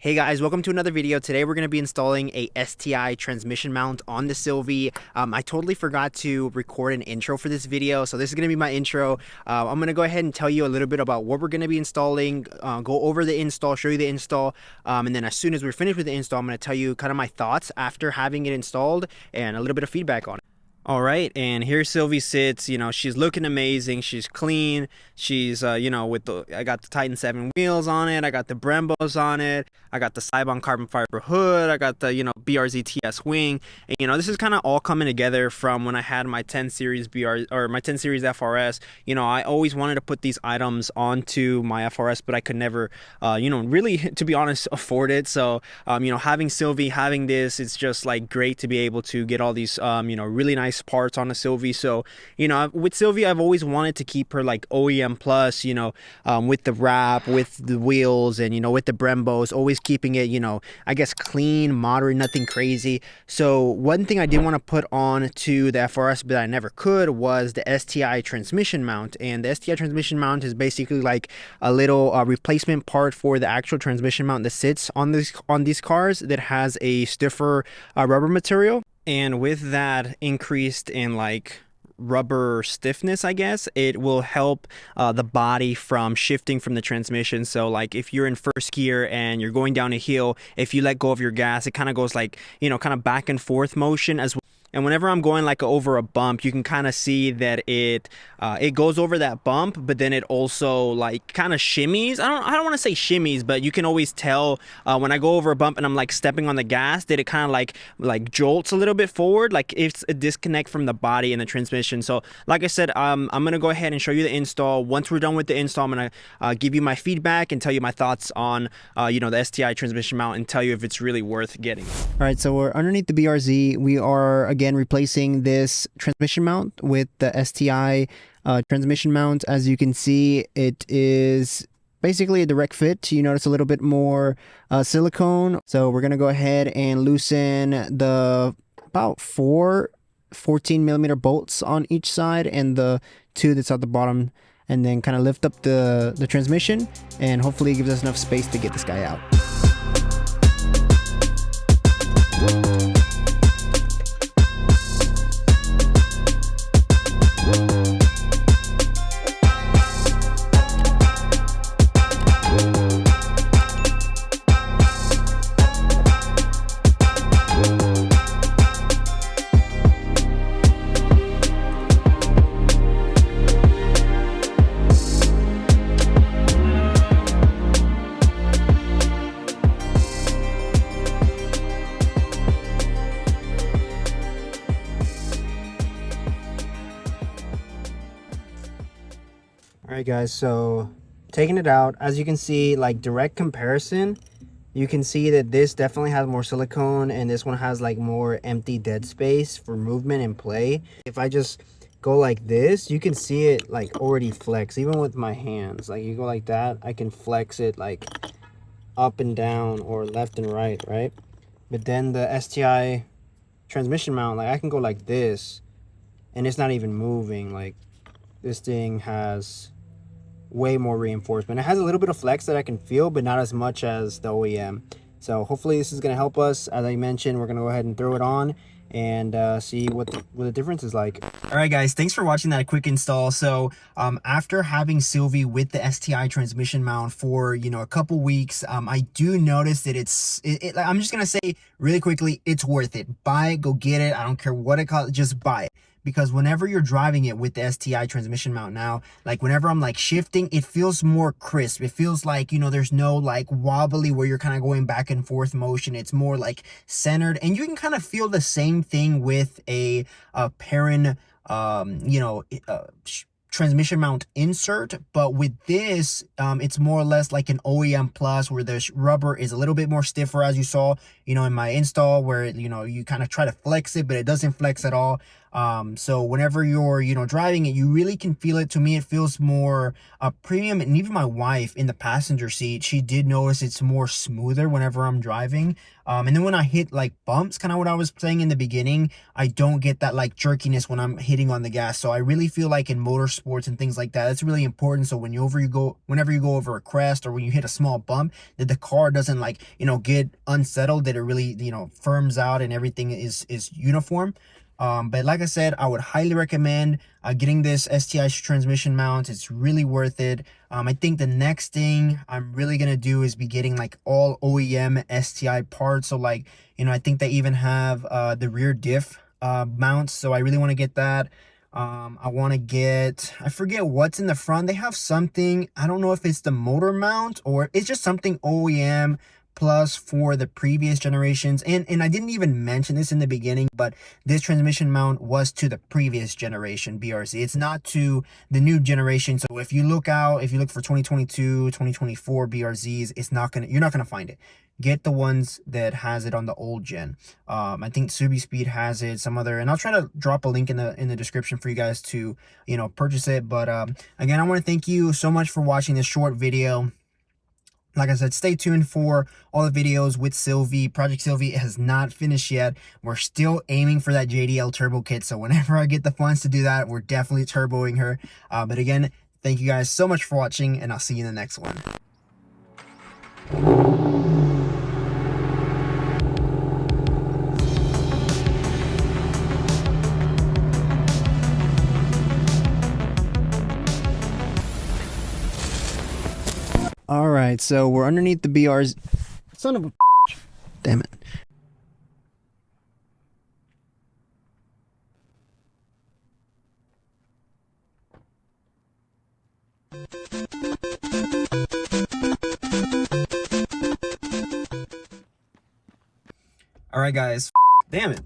Hey guys, welcome to another video. Today we're going to be installing a STI transmission mount on the Sylvie. I totally forgot to record an intro for this video, so this is going to be my intro. I'm going to go ahead and tell you a little bit about what we're going to be installing, go over the install, show you the install, and then as soon as we're finished with the install, I'm going to tell you kind of my thoughts after having it installed and a little bit of feedback on it. All right, and here Sylvie sits. You know, she's looking amazing. She's clean. She's you know, with the I got the Titan 7 wheels on it. I got the Brembos on it. I got the Cybon carbon fiber hood. I got the, you know, BRZ TS wing. And you know, this is kind of all coming together from when I had my 10 series my 10 series FRS. You know, I always wanted to put these items onto my FRS, but I could never you know, really, to be honest, afford it. So you know, having Sylvie, having this, it's just like great to be able to get all these you know, really nice parts on a Sylvie. So you know, with Sylvie, I've always wanted to keep her like OEM plus, you know, with the wrap, with the wheels, and you know, with the Brembos, always keeping it, you know, I guess clean, modern, nothing crazy. So one thing I did want to put on to the FRS but I never could was the STI transmission mount. And the STI transmission mount is basically like a little replacement part for the actual transmission mount that sits on these cars that has a stiffer rubber material. And with that increased in like rubber stiffness, I guess, it will help the body from shifting from the transmission. So like if you're in first gear and you're going down a hill, if you let go of your gas, it kind of goes like, you know, kind of back and forth motion as well. And whenever I'm going like over a bump, you can kind of see that it goes over that bump, but then it also like kind of shimmies. I don't want to say shimmies, but you can always tell when I go over a bump and I'm like stepping on the gas that it kind of like jolts a little bit forward, like it's a disconnect from the body and the transmission. So like I said, I'm gonna go ahead and show you the install. Once we're done with the install, I'm gonna give you my feedback and tell you my thoughts on you know, the STI transmission mount and tell you if it's really worth getting. All right, so we're underneath the BRZ. We are again replacing this transmission mount with the STI transmission mount. As you can see, it is basically a direct fit. You notice a little bit more silicone. So we're gonna go ahead and loosen the about 14 millimeter bolts on each side and the 2 that's at the bottom, and then kind of lift up the transmission, and hopefully it gives us enough space to get this guy out. Alright guys, so taking it out, as you can see, like direct comparison, you can see that this definitely has more silicone and this one has like more empty dead space for movement and play. If I just go like this, you can see it like already flex, even with my hands. Like you go like that, I can flex it like up and down or left and right, right? But then the STI transmission mount, like I can go like this and it's not even moving. Like this thing has way more reinforcement. It has a little bit of flex that I can feel, but not as much as the OEM. So hopefully this is going to help us. As I mentioned, we're going to go ahead and throw it on and see what the difference is like. All right guys, thanks for watching that quick install. So after having Sylvie with the STI transmission mount for, you know, a couple weeks, I do notice that I'm just gonna say really quickly, it's worth it. Buy it, go get it. I don't care what it costs, just buy it. Because whenever you're driving it with the STI transmission mount now, like whenever I'm like shifting, it feels more crisp. It feels like, you know, there's no like wobbly where you're kind of going back and forth motion. It's more like centered, and you can kind of feel the same thing with a Perrin, you know, transmission mount insert. But with this, it's more or less like an OEM plus, where the rubber is a little bit more stiffer, as you saw, you know, in my install, where, you know, you kind of try to flex it but it doesn't flex at all. So whenever you're, driving it, you really can feel it. To me, it feels more premium. And even my wife in the passenger seat, she did notice it's more smoother whenever I'm driving. And then when I hit like bumps, kind of what I was saying in the beginning, I don't get that like jerkiness when I'm hitting on the gas. So I really feel like in motorsports and things like that, that's really important. So whenever you go over a crest or when you hit a small bump, that the car doesn't like, get unsettled, that it really, firms out and everything is uniform. But like I said, I would highly recommend getting this STI transmission mount. It's really worth it. I think the next thing I'm really gonna do is be getting like all OEM STI parts. So like, I think they even have the rear diff mounts. So I really want to get that. I want to get, I forget what's in the front. They have something, I don't know if it's the motor mount or it's just something OEM plus for the previous generations. And I didn't even mention this in the beginning, but this transmission mount was to the previous generation BRZ. It's not to the new generation. So if you look for 2022, 2024 BRZs, you're not gonna find it. Get the ones that has it on the old gen. I think Subi Speed has it, some other, and I'll try to drop a link in the description for you guys to, purchase it. But again, I want to thank you so much for watching this short video. Like I said, stay tuned for all the videos with Sylvie. Project Sylvie has not finished yet. We're still aiming for that JDL turbo kit. So whenever I get the funds to do that, we're definitely turboing her. But again, thank you guys so much for watching, and I'll see you in the next one. All right, so we're underneath the BRZ. Son of a damn it. All right, guys. Damn it.